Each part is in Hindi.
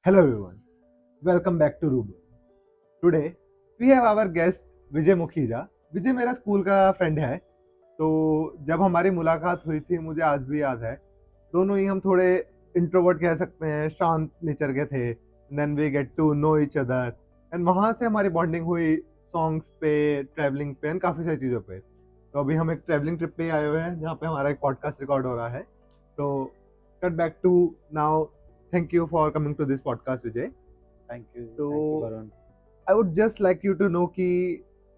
Hello everyone, welcome back to Rubo. Today we have our guest विजय मुखीजा. विजय मेरा स्कूल का फ्रेंड है. तो जब हमारी मुलाकात हुई थी मुझे आज भी याद है. दोनों ही हम थोड़े इंट्रोवर्ट कह सकते हैं, शांत नेचर के थे. Then we get to know each other एंड वहाँ से हमारी बॉन्डिंग हुई सॉन्ग्स पे, ट्रैवलिंग पे एंड काफ़ी सारी चीज़ों पे. तो अभी हम एक ट्रैवलिंग ट्रिप पे आए हुए हैं जहाँ पे हमारा एक पॉडकास्ट रिकॉर्ड हो रहा है. तो cut back to now. Thank you for coming to this podcast Vijay. Thank you तो Varun. I would just like you to know कि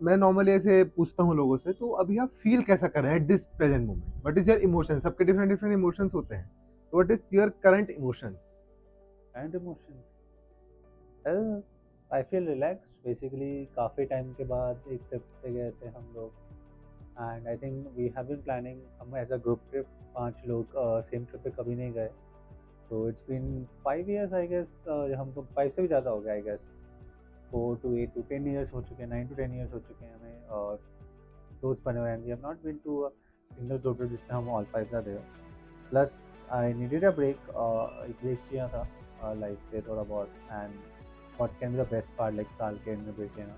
मैं नॉर्मली ऐसे पूछता हूँ लोगों से, तो अभी आप फील कैसा कर रहे हैं at this present moment. What is your emotion? सबके डिफरेंट डिफरेंट इमोशंस होते हैं. What is your current emotion? And emotions, well I feel relaxed basically. काफ़ी टाइम के बाद एक ट्रिप पे गए थे हम लोग and I think we have been planning. हम एज अ ग्रुप ट्रिप 5 लोग सेम ट्रिप पे कभी नहीं गए। तो it's been 5 years I guess. हम तो 5 से भी ज़्यादा हो गया I guess. 4 to 8 to 10 years हो चुके हैं, 9 to 10 years हो चुके हैं हमें और दोस्त बने हुए हैं। We have not been to a single group trip जिसमें हम ऑल 5 थे। Plus I needed a break, एक ब्रेक चाहिए था लाइफ से थोड़ा बहुत। And what can be the best part, like साल के एंड में ब्रेक लेना।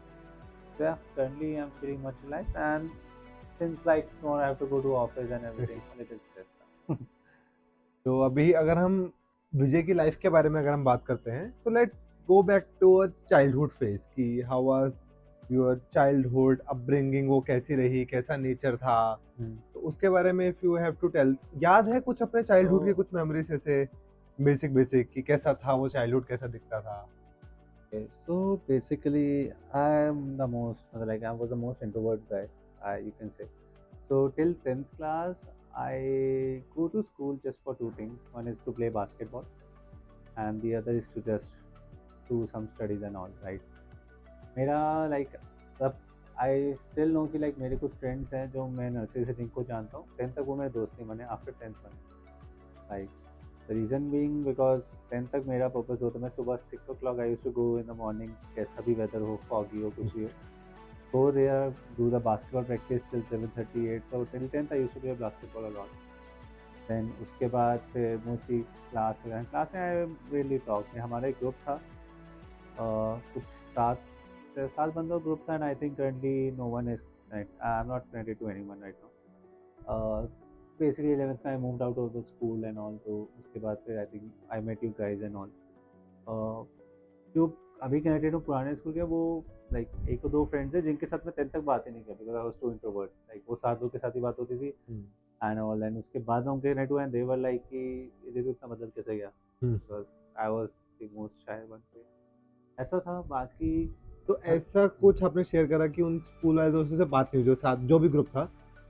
So yeah, currently I'm feeling much relaxed and since like tomorrow I have to go to office and everything, a little stressed. तो अभी अगर हम विजय की लाइफ के बारे में अगर हम बात करते हैं, तो let's go back to a childhood phase कि how was your childhood upbringing. वो कैसी रही, कैसा नेचर था, तो उसके बारे में if you have to tell. याद है कुछ अपने चाइल्डहुड की So कुछ मेमोरीज ऐसे बेसिक बेसिक कि कैसा था वो चाइल्डहुड, कैसा दिखता था? okay, so basically I'm the most like I was the most introvert guy, you can say. So till 10th class I go to school just for two things. One is to play basketball and the other is to just do some studies and all, right? मेरा लाइक तब आई स्टिल नो कि लाइक मेरे कुछ फ्रेंड्स हैं जो मैं नर्सरी से जिनको जानता हूँ, 10th तक वो मेरे दोस्त नहीं बने, आफ्टर 10th बने। Like the reason being because 10th तक मेरा पर्पस होता, मैं सुबह 6 o'clock I used to go in the morning, कैसा भी वेदर हो, फॉगी हो, कुछ भी हो, go there, do the basketball practice till 7:38. So till 10th I used to play basketball a lot. Then उसके बाद फिर मोस्टली क्लास में आई रियली टॉक में हमारा एक ग्रुप था, कुछ 7 बंदों ग्रुप था and I think currently no one is, I am not connected to anyone right now. Basically 11th में I moved out of the school and all. तो उसके बाद फिर I think I met you guys and all. जो अभी कनेक्टेड हूँ पुराने स्कूल के, वो लाइक एक तो दो फ्रेंड्स हैं जिनके साथ मैं 10th तक बात ही नहीं किया because I was too introvert. Like वो 7 लोग के साथ ही बात होती थी एंड ऑल। एंड उसके बाद हम कनेक्ट हुए एंड दे वर लाइक कि ये देखो इतना मतलब कैसे गया, because I was the most shy one पे। ऐसा था बाकी। तो ऐसा कुछ आपने शेयर करा कि उन स्कूल वाले दोस्तों से बात नहीं हुई, जो साथ जो भी ग्रुप था,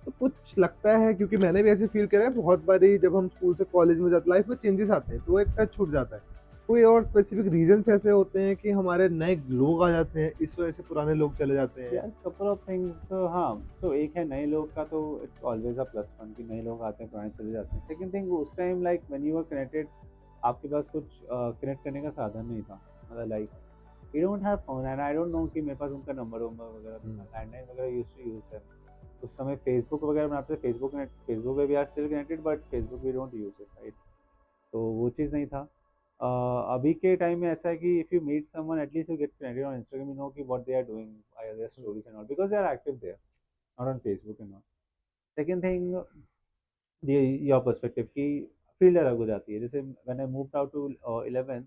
तो कुछ लगता है, क्योंकि मैंने भी ऐसे फील करा है बहुत बारी जब हम स्कूल से कॉलेज में जाते, लाइफ में चेंजेस आते हैं, तो वो एक टच छूट जाता है. कोई और स्पेसिफिक रीजंस ऐसे होते हैं कि हमारे नए लोग आ जाते हैं, इस वजह से पुराने लोग चले जाते हैं? यार कपल ऑफ थिंग्स, हाँ। सो एक है नए लोग का, तो it's always a plus one कि नए लोग आते हैं पुराने चले जाते हैं। सेकंड थिंग, उस time like when you are connected, आपके पास कुछ कनेक्ट करने का साधन नहीं था। मतलब like we don't have phone and I don't know कि मेरे पास उनका नंबर वंबर वगैरह था, लैंडलाइन वगैरह यूज टू यूज देम। उस समय फेसबुक वगैरह बनाते थे, फेसबुक पे we are still connected but Facebook we don't use it, right? तो वो चीज़ नहीं था। अभी के टाइम में ऐसा है कि if you meet someone at least you get connected on Instagram, you know कि what they are doing, their stories and all, because they are active there, not on Facebook and all. Second thing, your perspective की फील्ड अलग हो जाती है। जैसे when I moved out to 11th,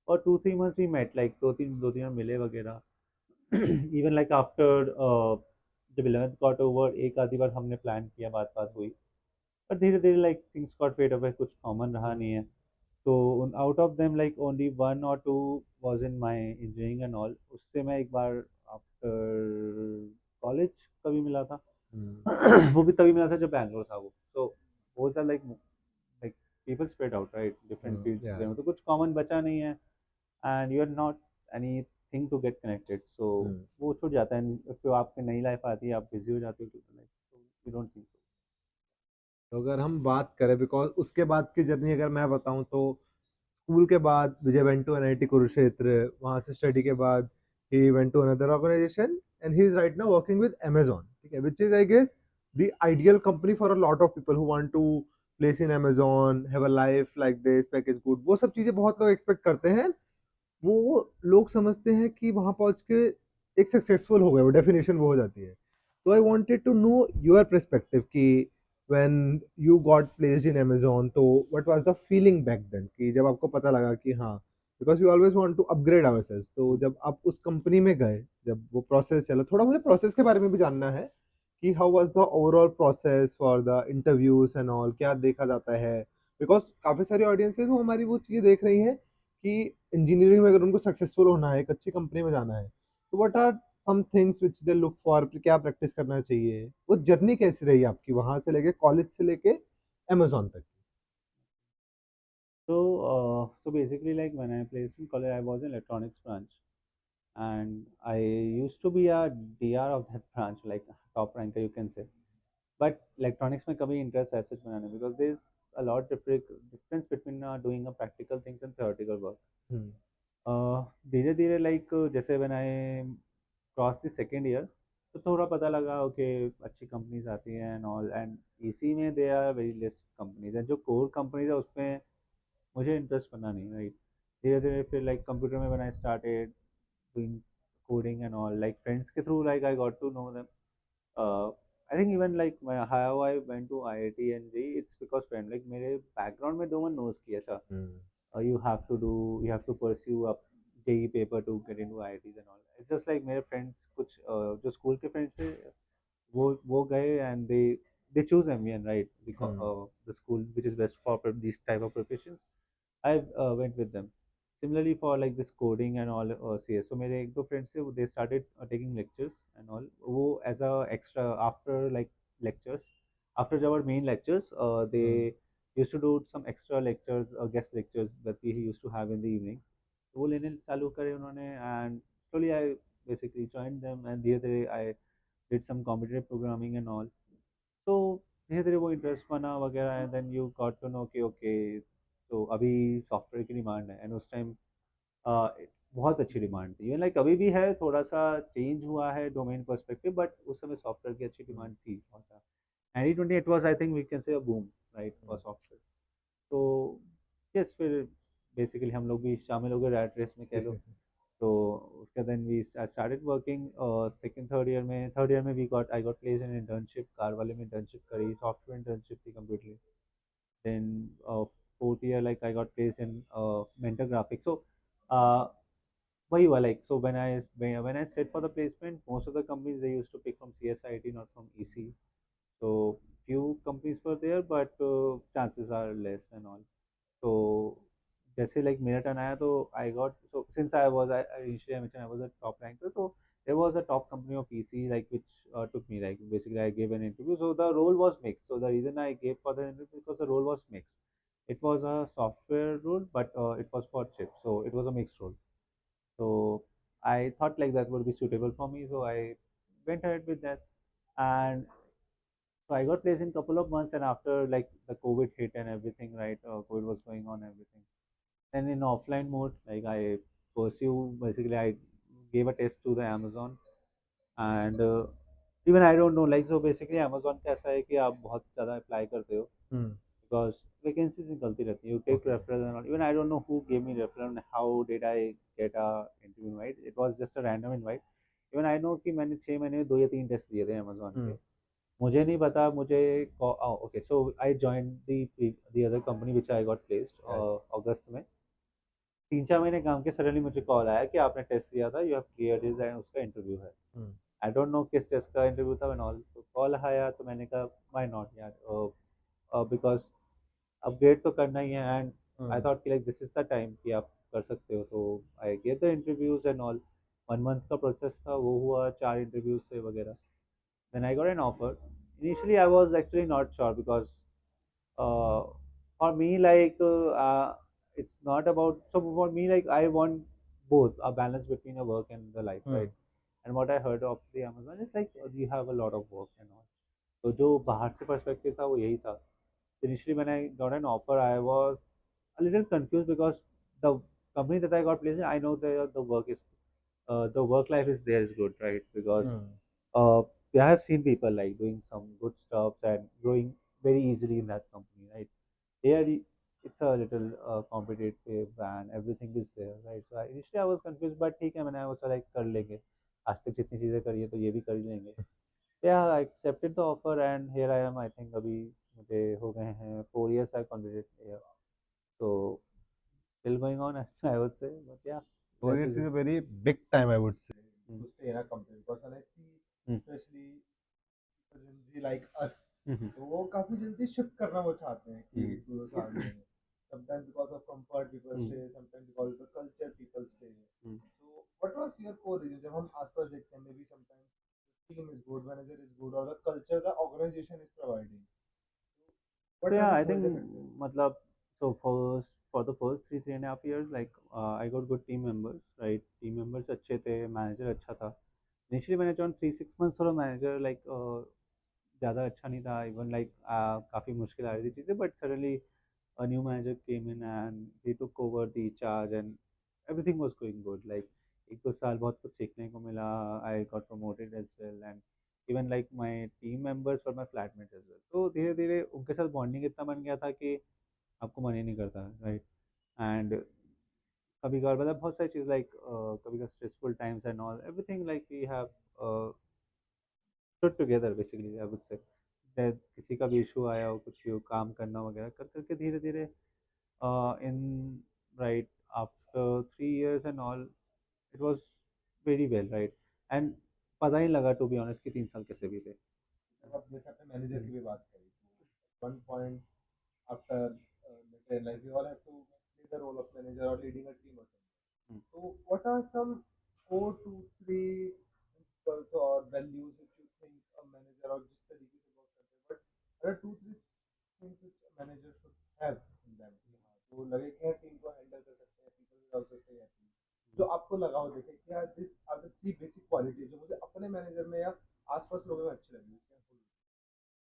और 2-3 months वी मेट, लाइक दो तीन मिले वगैरह। इवन लाइक आफ्टर जब 11th गॉट ओवर, एक आधी बार हमने प्लान किया, बात बात हुई, पर धीरे धीरे like things got fade away, कुछ कॉमन रहा नहीं है। तो out of them like only 1 or 2 was in my engineering and all. उससे मैं एक बार आफ्टर कॉलेज कभी मिला था। वो भी तभी मिला था जब बैंगलोर था वो। सो वो like like people spread out, right, different fields या में, तो कुछ कॉमन बचा नहीं है and you are not any thing to get connected. So वो छूट जाता है। फिर आपकी नई लाइफ आती है, आप बिजी हो जाते हो, तो like you don't think so. तो अगर हम बात करें, बिकॉज उसके बाद की जर्नी अगर मैं बताऊं, तो स्कूल के बाद Vijay went to NIT Kurukshetra. वहाँ से स्टडी के बाद he went to another organisation and he is right now working with Amazon. ठीक है, which is I guess the ideal company for a lot of people who want to place in Amazon, have a life like this, package good, वो सब चीज़ें बहुत लोग एक्सपेक्ट करते हैं. वो लोग समझते हैं कि वहाँ पहुँच के एक सक्सेसफुल हो गए, वो डेफिनेशन वो हो जाती है। तो I wanted to know your perspective कि when you got placed in Amazon, तो what was the feeling back then कि जब आपको पता लगा कि हाँ, because we always want to upgrade ourselves, तो जब आप उस कंपनी में गए, जब वो प्रोसेस चला, थोड़ा मुझे प्रोसेस के बारे में भी जानना है कि how was the overall process for the interviews and all, क्या देखा जाता है? बिकॉज़ काफ़ी सारी ऑडियंस है वो हमारी वो चीज़ें देख रही हैं कि इंजीनियरिंग में अगर उनको सक्सेसफुल होना है, एक अच्छी कंपनी में जाना है, तो what are some things which they look for, क्या प्रैक्टिस करना चाहिए? वो जर्नी कैसी रही आपकी वहाँ से लेके कॉलेज से लेके अमेज़न तक? So basically, like when I placed in college, I was in electronics branch, and I used to be a DR of that branch, like top ranker, you can say. But electronics में कभी interest ऐसे बनाने, because there is a lot difference between doing a practical things and theoretical work. हुँ, धीरे धीरे लाइक जैसे when I cross the second year, तो थोड़ा पता लगा ओके अच्छी कंपनीज आती हैं एंड ऑल, एंड इसी में they are very less companies हैं, जो कोर कंपनीज है उसमें मुझे इंटरेस्ट बना नहीं, राइट। धीरे धीरे फिर लाइक कंप्यूटर में when I started doing coding and all, like friends के through like I got to know them. I think even like how I went to IIT and JEE, it's because friend, like मेरे बैकग्राउंड में दो वन नोज किया था, हुँ, you have to do, you have to pursue a JEE paper to get into IITs and all. It's just like मेरे friends कुछ जो स्कूल के फ्रेंड्स थे, वो गए and they choose MVN, right, because hmm, the school which is best for these type of professions. I went with them. Similarly for like this coding and all CS. So मेरे एक दो friends थे, they started taking lectures and all. वो as a extra after like lectures, after our main lectures, hmm, they used to do some extra lectures or guest lectures that we used to have in the evenings. तो वो लेने चालू करे उन्होंने, and slowly I basically joined them, and धीरे धीरे I did some competitive programming and all. तो धीरे धीरे वो इंटरेस्ट बना वगैरह, and then you got to know कि ओके, तो अभी सॉफ्टवेयर की डिमांड है, एंड उस टाइम बहुत अच्छी डिमांड थी, इवन लाइक अभी भी है, थोड़ा सा चेंज हुआ है डोमेन पर्सपेक्टिव, बट उस समय सॉफ्टवेयर की अच्छी हुँ, डिमांड थी बहुत ज़्यादा। 1920 it was I think we can say a boom, right, for hmm, software. तो यस, फिर बेसिकली हम लोग भी शामिल हो गए रैट रेस में, कह लो। तो उसके then we started working second third year में we got I got place in internship, car वाले में इंटर्नशिप करी, सॉफ्टवेयर इंटर्नशिप थी completely. Then fourth year like I got place in Mentor Graphics. So वही हुआ, like so when I set for the placement, most of the companies they used to pick from CSIT, not from EC। so few companies were there, but chances are less and all. So जैसे like मेरा टर्न आया, तो I got, so since I initially I mentioned I was a top ranker, so there was a top company of EC like which took me, like basically I gave an interview, so the role was mixed. So the reason I gave for the interview because the role was mixed. It was a software role, but it was for chip, so it was a mixed role. So I thought like that would be suitable for me, so I went ahead with that. And so I got placed in couple of months, and after like the COVID hit and everything, right? COVID was going on, everything. Then in offline mode, like I pursue, basically I gave a test to the Amazon, and even I don't know, like so basically Amazon का ऐसा है कि आप बहुत ज़्यादा अप्लाई करते हो, हुँ, because vacancies निकलती रहती है. You take okay, referral and all. Even I don't know who gave me referral and how did I get a interview invite. It was just a random invite. Even I know कि मैंने 6 महीने में 2 या 3 टेस्ट दिए थे Amazon हुँ, के. मुझे नहीं पता, मुझे okay, so I join the other company which I got placed nice, अगस्त में। 3-4 महीने काम के सडनली मुझे कॉल आया कि आपने टेस्ट दिया था, you have clear is, and उसका इंटरव्यू है। हुँ, आई डोंट नो किस टेस्ट का इंटरव्यू था एंड ऑल, तो कॉल आया तो मैंने कहा व्हाई नॉट यार, बिकॉज अपग्रेड तो करना ही है, एंड आई हुँ, थॉट कि like this is the time कि आप कर सकते हो। तो I gave the interviews and all. 1 month का प्रोसेस था, वो हुआ, 4 इंटरव्यूज थे वगैरह। Then I got an offer. Initially, I was actually not sure because uh, for me, like it's not about. So for me, like I want both, a balance between a work and the life, hmm, right? And what I heard of the Amazon is like you have a lot of work and all. तो जो बाहर से पर्सपेक्टिव था वो यही था। Initially, when I got an offer, I was a little confused because the company that I got placed in, I know the work is the work life is there is good, right? Because hmm, uh, I have seen people like doing some good stuffs and growing very easily in that company, right? Here, it's a little competitive and everything is there, right? So initially I was confused, but ठीक है, मैंने also like कर लेंगे, आज तक जितनी चीज़ें करी है तो ये भी कर ही लेंगे. Yeah, I accepted the offer and here I am. I think अभी मुझे हो गए हैं 4 years I completed here, so still going on I would say, but yeah, 4 years life is is. a very big time, I would say, Mm. to stay in a company. Because when I see, Mm. especially Gen Z like us, Mhm. तो वो काफी जल्दी शिफ्ट करना वो चाहते हैं कि Mm. 2 साल में. Sometimes because of comfort people Mm. stay, sometimes because of the culture people stay. Mm. So what was your core reason? जब हम आसपास देखते हैं, maybe sometimes the team is good, manager is good, or the culture the organization is providing. So What are yeah, the I major think factors? matlab, so for the first 3.5 years, like I got good team members, right? Team members अच्छे थे, manager अच्छा था. Initially मैंने join 3 6 months थोड़ा manager like ज़्यादा अच्छा नहीं था, even like काफ़ी मुश्किल आ रही थी चीज़ें, but suddenly a new manager came in and he took over the charge and everything was going good. Like एक दो साल बहुत कुछ सीखने को मिला. I got promoted as well and even like my team members were my flatmates as well. तो धीरे धीरे उनके साथ बॉन्डिंग इतना बन गया था कि आपको मन ही नहीं करता, राइट. एंड कभी कभार मतलब बहुत सारी चीज़ लाइक कभी कभी stressful times and all everything like we have stood together basically, I would say that किसी का भी इशू आया हो, कुछ भी हो, काम करना वगैरह कर करके धीरे धीरे in right after 3 years and all it was very well, right. And पता ही नहीं लगा to be honest कि 3 साल कैसे बीते. जब आप जैसे अपने मैनेजर हम्म. की भी बात करी, तो one point after their life, we all have to play the role of manager or leading a team or something. Hmm. So, what are some core 2 3 principles or values which you think a manager or जिस तरीके से work करते हैं, but there are 2 3 things which a manager should have in them कि हाँ, तो लगे कि हाँ टीम को हैंडल कर सकते हैं, people will also stay happy. जो आपको लगा हो देखे कि यार this are the 3 basic quality जो मुझे अपने मैनेजर में या आसपास लोगों में अच्छी लगी.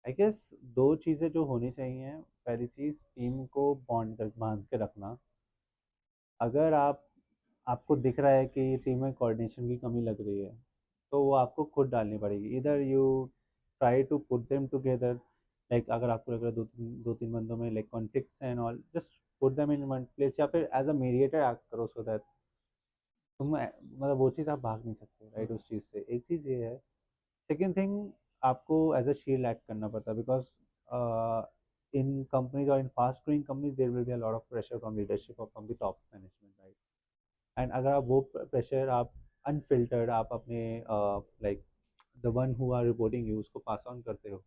आई गेस दो चीज़ें जो होनी चाहिए. पहली चीज़ टीम को बॉन्ड कर बांध के रखना. अगर आपको दिख रहा है कि टीम में कोऑर्डिनेशन की कमी लग रही है तो वो आपको खुद डालनी पड़ेगी. इधर you try to put them together. Like अगर आपको लग रहा है दो तीन बंदों में like conflicts and all, just put them in one place या फिर एज अ मीडिएटर एक्ट करो सो दैट तुम मतलब वो चीज़ आप भाग नहीं सकते, राइट, उस चीज़ से. एक चीज़ ये है. सेकेंड थिंग, आपको एज अ शील्ड एक्ट करना पड़ता है बिकॉज इन कंपनीज और in fast growing companies there will be a lot of pressure from leadership और from the top management, right. And अगर आप वो प्रेशर आप अनफिल्टर्ड आप अपने like the one who are reporting you उसको पास ऑन करते हो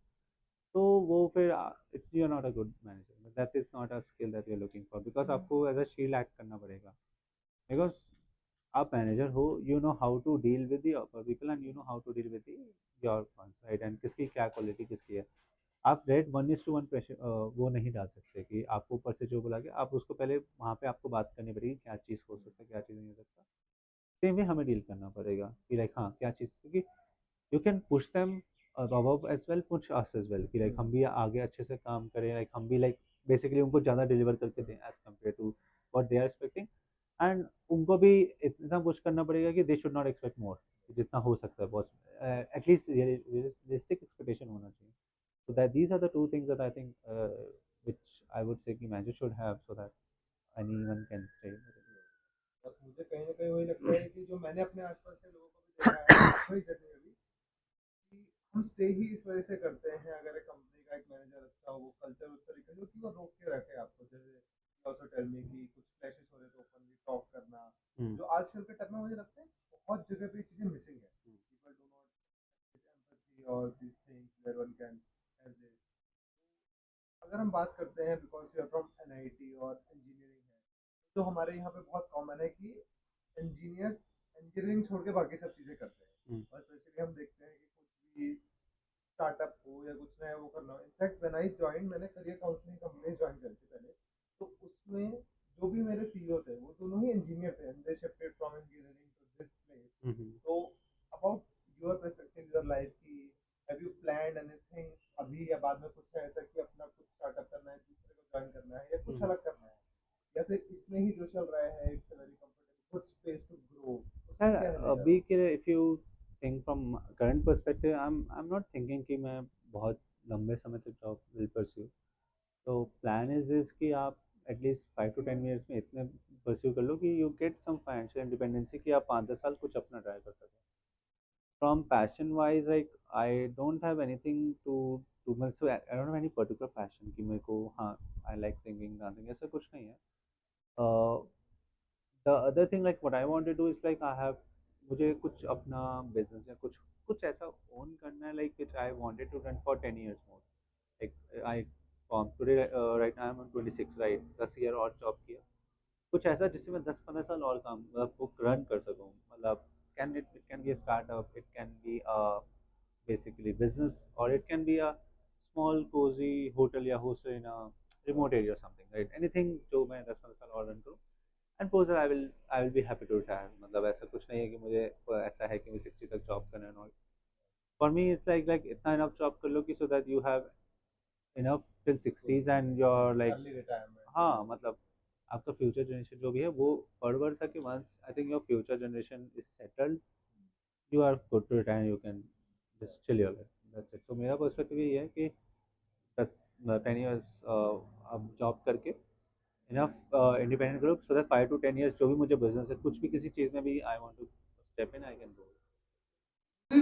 तो वो फिर it's you are not a good manager. That is not a skill that you are looking for because आपको एज अ शील्ड एक्ट करना पड़ेगा. बिकॉज आप मैनेजर हो, you know how to deal with the upper people and you know how to deal with the your funds, right. And किसकी क्या क्वालिटी किसकी है. आप रेट 1:1 प्रेशर वो नहीं डाल सकते कि आपको ऊपर से जो बोला गया आप उसको पहले वहाँ पे आपको बात करनी पड़ेगी क्या चीज़ हो सकता है क्या चीज़ नहीं हो सकता. सेम वे हमें डील करना पड़ेगा कि लाइक हाँ क्या चीज़, क्योंकि you can push them above as well, push us as well कि लाइक हम भी आगे अच्छे से काम करें, लाइक हम भी लाइक बेसिकली उनको ज़्यादा डिलीवर करके दें as compare to what they are expecting. And उनको भी इतना पुश करना पड़ेगा कि they should not expect more, जितना हो सकता है बहुत एटलीस्ट रियलिस्टिक एक्सपेक्टेशन होना चाहिए. So that these are the two things that I think which I would say कि manager should have so that anyone can stay. और मुझे कहीं ना कहीं वही लगता है कि जो मैंने अपने आसपास के लोगों को भी देखा है वही जर्नी में भी, कि हम स्टे ही इस वजह से करते हैं अगर एक कंपनी का एक मैनेजर अच्छा हो, वो कल्चर उस तरीके से कि वो रोक के रखे आपको. जैसे ऑल्सो टेल मी कि कुछ क्लैशेस हो रहे तो ओपनली टॉक करना, Hmm. जो आजकल के टाइम में मुझे लगता है बहुत जगह पे ये चीज़ें मिसिंग है. पीपल डू नॉट एम्पैथी और this things where one can have this. अगर हम बात करते हैं because you are from NIT और इंजीनियरिंग है, तो हमारे यहाँ पे बहुत कॉमन है कि इंजीनियर्स इंजीनियरिंग छोड़ के बाकी सब चीज़ें करते हैं. Hmm. और स्पेशली हम देखते हैं कि कुछ भी स्टार्टअप हो या कुछ नया वो करना हो. इनफैक्ट व्हेन आई जॉइन, मैंने करियर काउंसलिंग कंपनी ज्वाइन करी थी पहले, तो उसमें जो भी मेरे सीईओ थे वो दोनों ही इंजीनियर थे and they shifted from engineering to this place. Mm-hmm. तो about your perspective your life की, हैव यू प्लान्ड एनीथिंग अभी या बाद में कुछ है ऐसा कि अपना कुछ स्टार्टअप करना है, दूसरे को ज्वाइन करना है या कुछ Mm-hmm. अलग करना है, या फिर इसमें ही जो चल रहा है it's a very comfortable good space to grow, उसमें यार क्या रहने जा रहा अभी हो? के if you think from current perspective I am not thinking कि मैं बहुत लंबे समय तक जॉब विल परस्यू. तो प्लान इज दिस कि आप एटलीस्ट 5 to 10 ईयर्स में इतने परस्यू कर लो कि you get some financial independency कि आप 5-10 साल कुछ अपना ट्राई कर सकें। From passion wise like I don't have anything to मैं so I don't have any particular passion कि मेरे को हाँ आई लाइक सिंगिंग डांसिंग ऐसा कुछ नहीं है। The other thing like what I want to do is like I have मुझे कुछ अपना बिजनेस या कुछ कुछ ऐसा ओन करना है like which I wanted to run for 10 years more. Like I from today right I am 26 right 10 year और जॉब किया कुछ ऐसा जिससे मैं 10-15 साल और काम मतलब वो रन कर सकूँ मतलब can it can be a startup it can be basically business or it can be a small cozy hotel या hostel in a remote area or something right anything जो मैं 10-15 साल और रन करूँ and pose I will be happy to retire मतलब ऐसा कुछ नहीं है कि मुझे ऐसा है कि मुझे 60 तक जॉब करना है not for me it's like इतना इनफ जॉब कर लो कि so that you have enough till 60s and your like early retirement. हाँ मतलब आपका फ्यूचर जनरेशन जो भी है वो बढ़ सके once I think your future generation is settled you are good to retire you can just chill your life that's it. तो मेरा पर्सपेक्टिव यही है कि 10-10 years अब जॉब करके इनफ इंडिपेंडेंट करो सो दैट 5 to 10 years जो भी मुझे बिजनेस है कुछ भी किसी चीज़ में भी I want to step in I can do.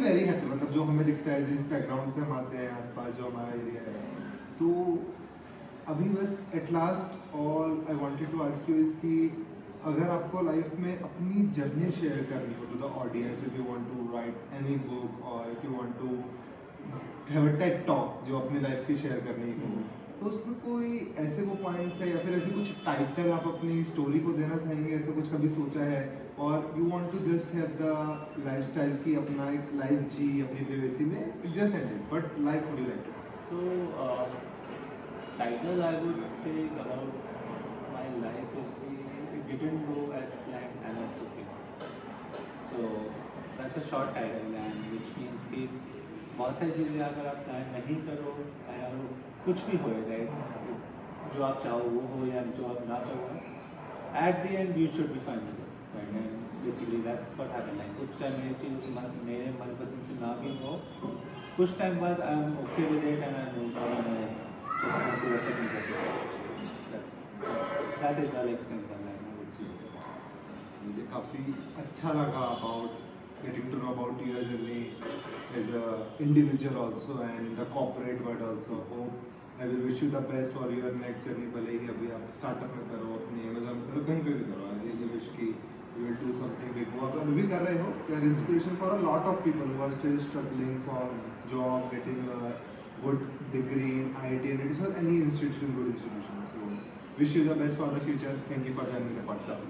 Very happy मतलब जो हमें दिखता है जिस बैकग्राउंड से हम आते हैं आसपास जो हमारा एरिया है तो अभी बस at last all I wanted to ask you is कि अगर आपको लाइफ में अपनी जर्नी शेयर करनी हो to the audience if you want to write any book और if you want to have a TED talk जो अपनी लाइफ की शेयर करनी हो तो उसमें कोई ऐसे वो पॉइंट्स है या फिर ऐसे कुछ टाइटल आप अपनी स्टोरी को देना चाहेंगे ऐसा कुछ कभी सोचा है और you want to just have the lifestyle की अपना एक लाइफ जी अपनी प्राइवेसी में just ended but life would you like to So title I would say about my life is कि it didn't go as planned and it's okay. So that's a short title and which means कि बहुत सारी चीज़ें अगर आप प्लान नहीं करो अगर कुछ भी हो जाए जो आप चाहो वो हो या जो आप ना चाहो at the end you should be fine with it right and basically that's what happened like कुछ टाइम मेरी चीज़ मेरे मनपसंद से ना भी हो कुछ टाइम बाद I am okay with it and I move on and just move to a second position. That is like simple and I would say. मुझे काफ़ी अच्छा लगा about getting to know about your journey as a individual also and the corporate world also hope I will wish you the best for your next journey भले ही अभी आप स्टार्टअप में करो अपनी अमेजोन करो कहीं पे भी करो आई रियली विश की you will do something big वो अगर भी कर रहे हो you are inspiration for a lot of people who are still struggling for job getting good degree in IIT and it is for any institution good institution so wish you the best for the future thank you for joining the podcast